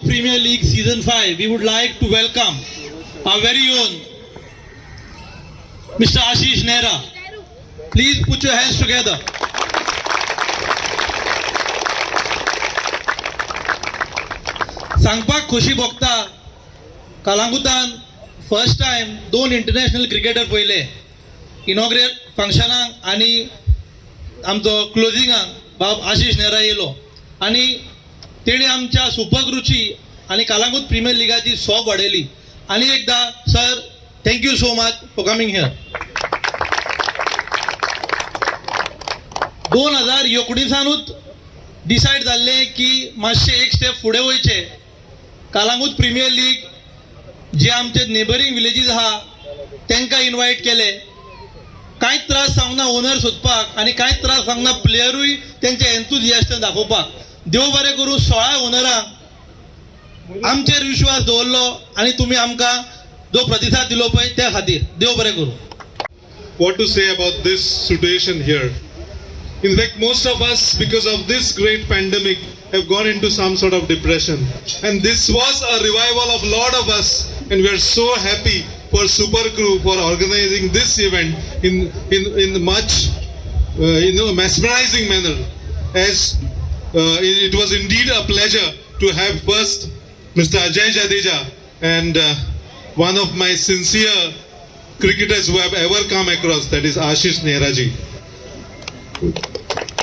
Premier League Season 5, we would like to welcome our very own Mr. Ashish Nehra. Please put your hands together. सांगपाक खोशी भोगता कलांगुटान first time 2 international cricketer पयले इनॉग्रेल फंक्शनाक आनी आमचो क्लोजिंगाक बाब आशीष नेहरा येयलो आनी तेणी आमच्या सुपकरुची आनी कलांगूट प्रीमियर लिगाची सोब वाडयली. आनी एकदा sir thank you so much for coming here. 2019 decide जाल्लें की मातशें एक स्टेप फुडें वयचें. कलांगूट प्रीमियर लीग जे आमचे नेबरिंग विलेजीस आहा तांकां इनवायट केले. कांयच त्रास सांगना ओनर सोदपाक आनी कांयच त्रास सांगना प्लेयरूय तेंचे एन्थुजियास्ट दाखोवपाक. देव बरें करूं 16 ओनरांक आमचेर विश्वास दवरलो आनी तुमी आमकां जो प्रतिसाद दिलो पळय त्या खातीर देव बरें करूं. What to say about this situation here? In fact, most of us, because of this great pandemic, have gone into some sort of depression. And this was a revival of a lot of us. And we are so happy for Super Crew for organizing this event in much mesmerizing manner. As it was indeed a pleasure to have first Mr. Ajay Jadeja and one of my sincere cricketers who have ever come across, that is Ashish Nehra ji.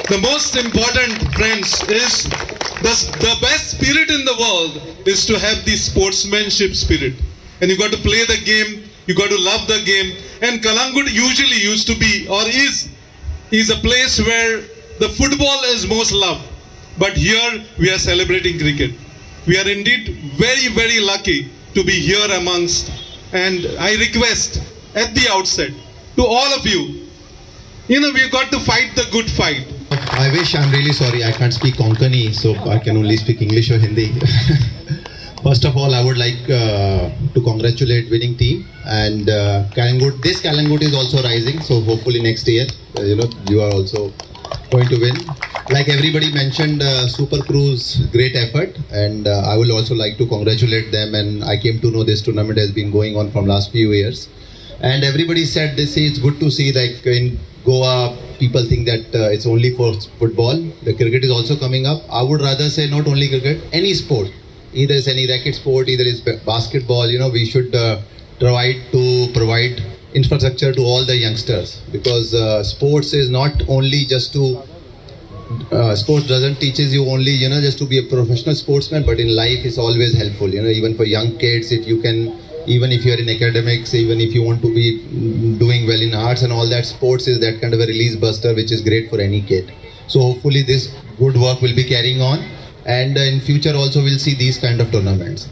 The most important, friends, is the best spirit in the world is to have the sportsmanship spirit. And you got to play the game, you got to love the game. And Kalangut usually used to be or is a place where the football is most loved. But here we are celebrating cricket. We are indeed very, very lucky to be here amongst. And I request at the outset to all of you, we've got to fight the good fight. I wish, I'm really sorry, I can't speak Konkani, so I can only speak English or Hindi. First of all, I would like to congratulate winning team and Kalangut. This Kalangut is also rising, so hopefully next year, you are also going to win. Like everybody mentioned, Super Crew's great effort, and I will also like to congratulate them. And I came to know this tournament has been going on from last few years, and everybody said this. It's good to see like in Goa, people think that it's only for football. The cricket is also coming up. I would rather say not only cricket, any sport. Either it's any racket sport, either it's basketball. We should try to provide infrastructure to all the youngsters, because sports is not only just to sports doesn't teaches you only just to be a professional sportsman, but in life it's always helpful. Even for young kids, if you can, even if you are in academics, even if you want to be doing well in arts and all that, sports is that kind of a release buster which is great for any kid. So hopefully this good work will be carrying on, and in future also we'll see these kind of tournaments.